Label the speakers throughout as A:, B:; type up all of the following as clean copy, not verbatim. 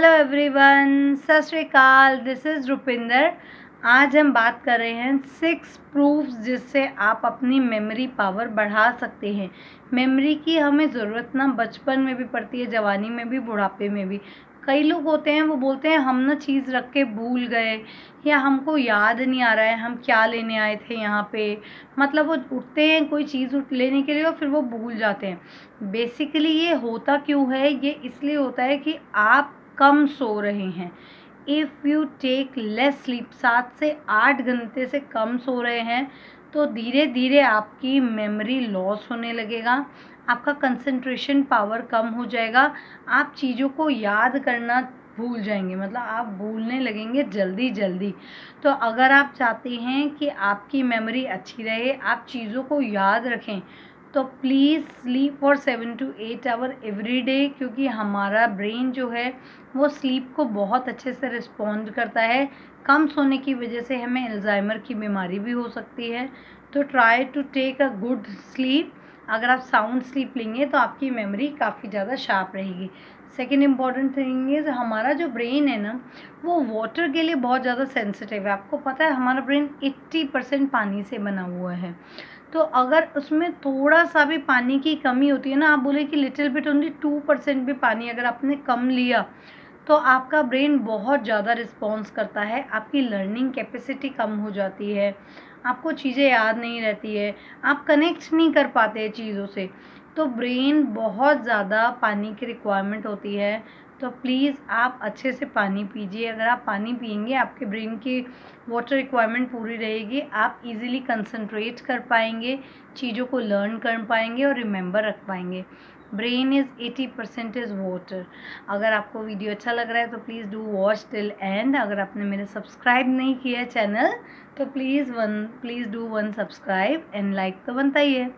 A: Hello everyone, सत श्री अकाल। This is Rupinder. आज हम बात कर रहे हैं 6 प्रूफ्स जिससे आप अपनी मेमोरी पावर बढ़ा सकते हैं। मेमोरी की हमें ज़रूरत ना बचपन में भी पड़ती है, जवानी में भी, बुढ़ापे में भी। कई लोग होते हैं वो बोलते हैं हम ना चीज़ रख के भूल गए या हमको याद नहीं आ रहा है हम क्या लेने आए थे यहाँ पे। मतलब वो उठते हैं कोई चीज़ लेने के लिए और फिर वो भूल जाते हैं। बेसिकली ये होता क्यों है? ये इसलिए होता है कि आप कम सो रहे हैं। If you take less sleep, 7 से 8 घंटे से कम सो रहे हैं तो धीरे धीरे आपकी मेमोरी लॉस होने लगेगा, आपका कंसंट्रेशन पावर कम हो जाएगा, आप चीज़ों को याद करना भूल जाएंगे, मतलब आप भूलने लगेंगे जल्दी जल्दी। तो अगर आप चाहते हैं कि आपकी मेमोरी अच्छी रहे, आप चीज़ों को याद रखें, तो please sleep for 7 to 8 hour every day, क्योंकि हमारा ब्रेन जो है वो स्लीप को बहुत अच्छे से रिस्पॉन्ड करता है। कम सोने की वजह से हमें अल्जाइमर की बीमारी भी हो सकती है। तो try to take a good sleep. अगर आप साउंड स्लीप लेंगे तो आपकी मेमोरी काफ़ी ज़्यादा शार्प रहेगी। सेकेंड इम्पॉर्टेंट थिंग इज़, हमारा जो ब्रेन है ना वो वाटर के लिए बहुत ज़्यादा सेंसिटिव है। आपको पता है हमारा ब्रेन 80% पानी से बना हुआ है। तो अगर उसमें थोड़ा सा भी पानी की कमी होती है ना, आप बोले कि लिटिल बिट ओनली 2% भी पानी अगर आपने कम लिया तो आपका ब्रेन बहुत ज़्यादा रिस्पॉन्स करता है, आपकी लर्निंग कैपेसिटी कम हो जाती है, आपको चीज़ें याद नहीं रहती है, आप कनेक्ट नहीं कर पाते चीज़ों से। तो ब्रेन बहुत ज़्यादा पानी की रिक्वायरमेंट होती है। तो प्लीज़ आप अच्छे से पानी पीजिए। अगर आप पानी पियेंगे आपके ब्रेन की वाटर रिक्वायरमेंट पूरी रहेगी, आप इजीली कंसंट्रेट कर पाएंगे, चीज़ों को लर्न कर पाएंगे और रिमेंबर रख पाएंगे। Brain is 80% is water. अगर आपको वीडियो अच्छा लग रहा है तो please do watch till and. अगर आपने मेरे सब्सक्राइब नहीं किया है चैनल तो please do one subscribe and like तो बनता ही है।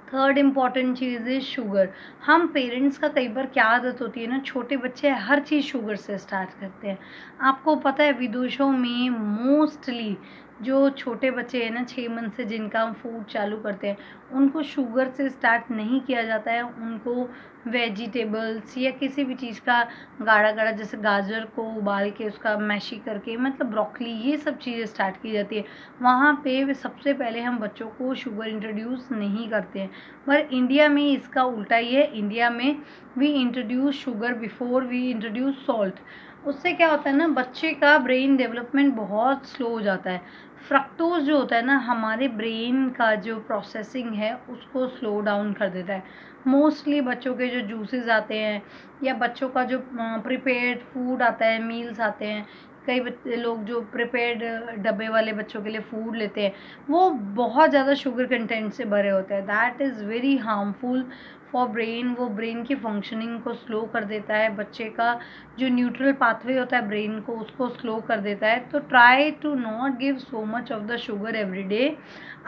A: Third important cheese is sugar. हम पेरेंट्स का कई बार क्या आदत होती है ना, छोटे बच्चे हर चीज़ शुगर से स्टार्ट करते हैं। आपको पता है विदेशों में मोस्टली जो छोटे बच्चे हैं ना 6 मंथ से जिनका हम फूड चालू करते हैं उनको शुगर से स्टार्ट नहीं किया जाता है। उनको वेजिटेबल्स या किसी भी चीज़ का गाढ़ा गाढ़ा, जैसे गाजर को उबाल के उसका मैशी करके, मतलब ब्रोकली, ये सब चीज़ें स्टार्ट की जाती है। वहाँ पे सबसे पहले हम बच्चों को शुगर इंट्रोड्यूस नहीं करते हैं। पर इंडिया में इसका उल्टा ही है। इंडिया में we introduce sugar before we introduce salt. उससे क्या होता है ना, बच्चे का ब्रेन डेवलपमेंट बहुत स्लो हो जाता है। फ्रक्टोज जो होता है ना हमारे ब्रेन का जो प्रोसेसिंग है उसको स्लो डाउन कर देता है। मोस्टली बच्चों के जो जूसेस आते हैं या बच्चों का जो प्रिपेयर्ड फूड आता है, मील्स आते हैं, कई लोग जो प्रिपेयर्ड डब्बे वाले बच्चों के लिए फूड लेते हैं वो बहुत ज़्यादा शुगर कंटेंट से भरे होते हैं। That is very harmful for brain. वो ब्रेन की फंक्शनिंग को स्लो कर देता है, बच्चे का जो न्यूट्रल पाथवे होता है ब्रेन को उसको स्लो कर देता है। तो try to not give so much of the sugar every day.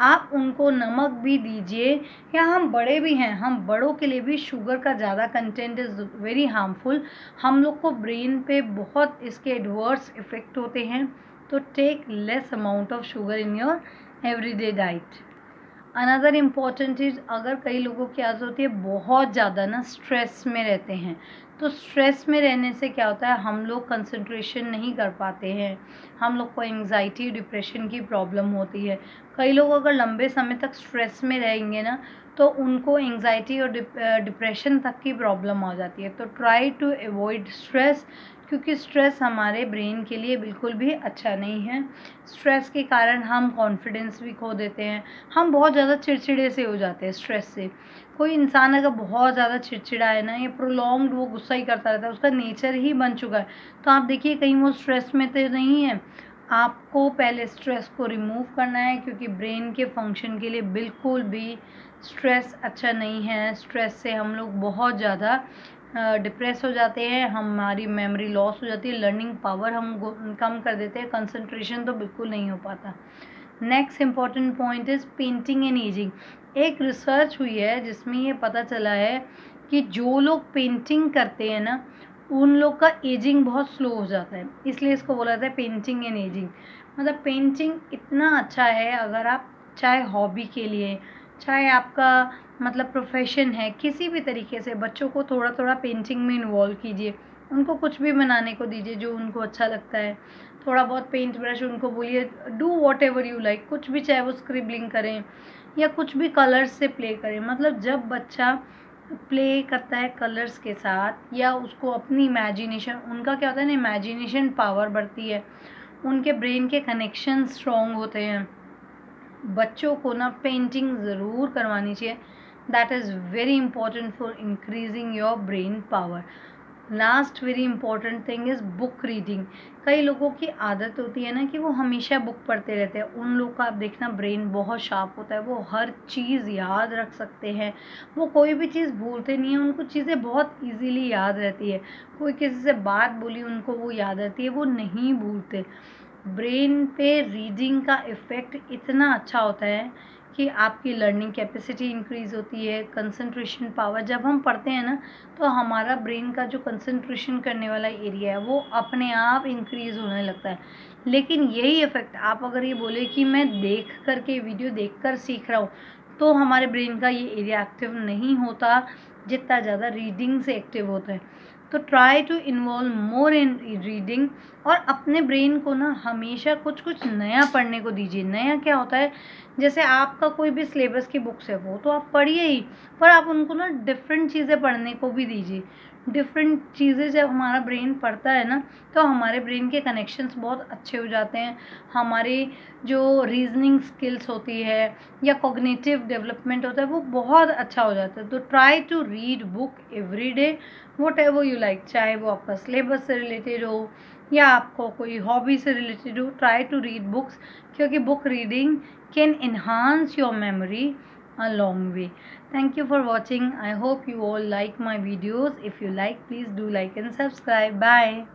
A: आप उनको नमक भी दीजिए, या हम बड़े भी हैं, हम बड़ों के लिए भी शुगर का ज़्यादा कंटेंट इज़ वेरी हार्मफुल। हम लोग को ब्रेन पे बहुत इसके एडवर्स इफ़ेक्ट होते हैं। तो take less amount of sugar in your everyday diet. Another important चीज़, अगर कई लोगों की आदत होती है बहुत ज़्यादा ना स्ट्रेस में रहते हैं, तो स्ट्रेस में रहने से क्या होता है हम लोग कंसंट्रेशन नहीं कर पाते हैं, हम लोग को एंग्जाइटी डिप्रेशन की प्रॉब्लम होती है। कई लोग अगर लंबे समय तक स्ट्रेस में रहेंगे ना तो उनको एंग्जाइटी और डिप्रेशन तक की प्रॉब्लम आ जाती है। तो ट्राई टू अवॉइड स्ट्रेस, क्योंकि स्ट्रेस हमारे ब्रेन के लिए बिल्कुल भी अच्छा नहीं है। स्ट्रेस के कारण हम कॉन्फिडेंस भी खो देते हैं, हम बहुत ज़्यादा चिड़चिड़े से हो जाते हैं स्ट्रेस से। कोई इंसान अगर बहुत ज़्यादा चिड़चिड़ा है ना, या प्रोलॉन्ग्ड वो गुस्सा ही करता रहता है, उसका नेचर ही बन चुका है, तो आप देखिए कहीं वो स्ट्रेस में तो नहीं है। आपको पहले स्ट्रेस को रिमूव करना है, क्योंकि ब्रेन के फंक्शन के लिए बिल्कुल भी स्ट्रेस अच्छा नहीं है। स्ट्रेस से हम लोग बहुत ज़्यादा डिप्रेस हो जाते हैं, हमारी मेमोरी लॉस हो जाती है, लर्निंग पावर हम कम कर देते हैं, कंसंट्रेशन तो बिल्कुल नहीं हो पाता। Next important point is painting and ageing. एक रिसर्च हुई है जिसमें ये पता चला है कि जो लोग पेंटिंग करते हैं ना उन लोग का एजिंग बहुत स्लो हो जाता है, इसलिए इसको बोला जाता है पेंटिंग एंड एजिंग। मतलब पेंटिंग इतना अच्छा है, अगर आप चाहे हॉबी के लिए, चाहे आपका मतलब प्रोफेशन है, किसी भी तरीके से बच्चों को थोड़ा थोड़ा पेंटिंग में इन्वॉल्व कीजिए, उनको कुछ भी बनाने को दीजिए जो उनको अच्छा लगता है। थोड़ा बहुत पेंट ब्रश उनको बोलिए, do what ever you like, कुछ भी, चाहे वो स्क्रिबलिंग करें या कुछ भी कलर्स से प्ले करें। मतलब जब बच्चा प्ले करता है कलर्स के साथ या उसको अपनी इमेजिनेशन, उनका क्या होता है ना, इमेजिनेशन पावर बढ़ती है, उनके ब्रेन के कनेक्शन स्ट्रॉन्ग होते हैं। बच्चों को ना पेंटिंग ज़रूर करवानी चाहिए, that is very important for increasing your brain power. Last very important thing is book reading. कई लोगों की आदत होती है ना कि वो हमेशा बुक पढ़ते रहते हैं, उन लोग का आप देखना ब्रेन बहुत शार्प होता है, वो हर चीज़ याद रख सकते हैं, वो कोई भी चीज़ भूलते नहीं हैं, उनको चीज़ें बहुत इजीली याद रहती है। कोई किसी से बात बोली उनको वो याद रहती है, वो नहीं भूलते। ब्रेन पे रीडिंग का इफ़ेक्ट इतना अच्छा होता है कि आपकी लर्निंग कैपेसिटी इंक्रीज़ होती है, कंसंट्रेशन पावर। जब हम पढ़ते हैं ना तो हमारा ब्रेन का जो कंसंट्रेशन करने वाला एरिया है वो अपने आप इंक्रीज़ होने लगता है। लेकिन यही इफ़ेक्ट आप अगर ये बोले कि मैं देख कर के, वीडियो देख कर सीख रहा हूँ, तो हमारे ब्रेन का ये एरिया एक्टिव नहीं होता जितना ज़्यादा रीडिंग से एक्टिव होता है। तो try to involve more in reading, और अपने ब्रेन को ना हमेशा कुछ कुछ नया पढ़ने को दीजिए। नया क्या होता है, जैसे आपका कोई भी सिलेबस की बुक्स है वो तो आप पढ़िए ही, पर आप उनको ना डिफरेंट चीज़ें पढ़ने को भी दीजिए। डिफरेंट चीज़ें जब हमारा ब्रेन पढ़ता है ना तो हमारे ब्रेन के कनेक्शंस बहुत अच्छे हो जाते हैं, हमारे जो रीजनिंग स्किल्स होती है या कॉग्निटिव डेवलपमेंट होता है वो बहुत अच्छा हो जाता है। तो try to read book every day, whatever you like, चाहे वो आपका सिलेबस से रिलेटेड हो या आपको कोई हॉबी से रिलेटेड हो, ट्राई टू रीड बुक्स, क्योंकि book reading can enhance your memory a long way. Thank you for watching. I hope you all like my videos. If you like, please do like and subscribe. Bye.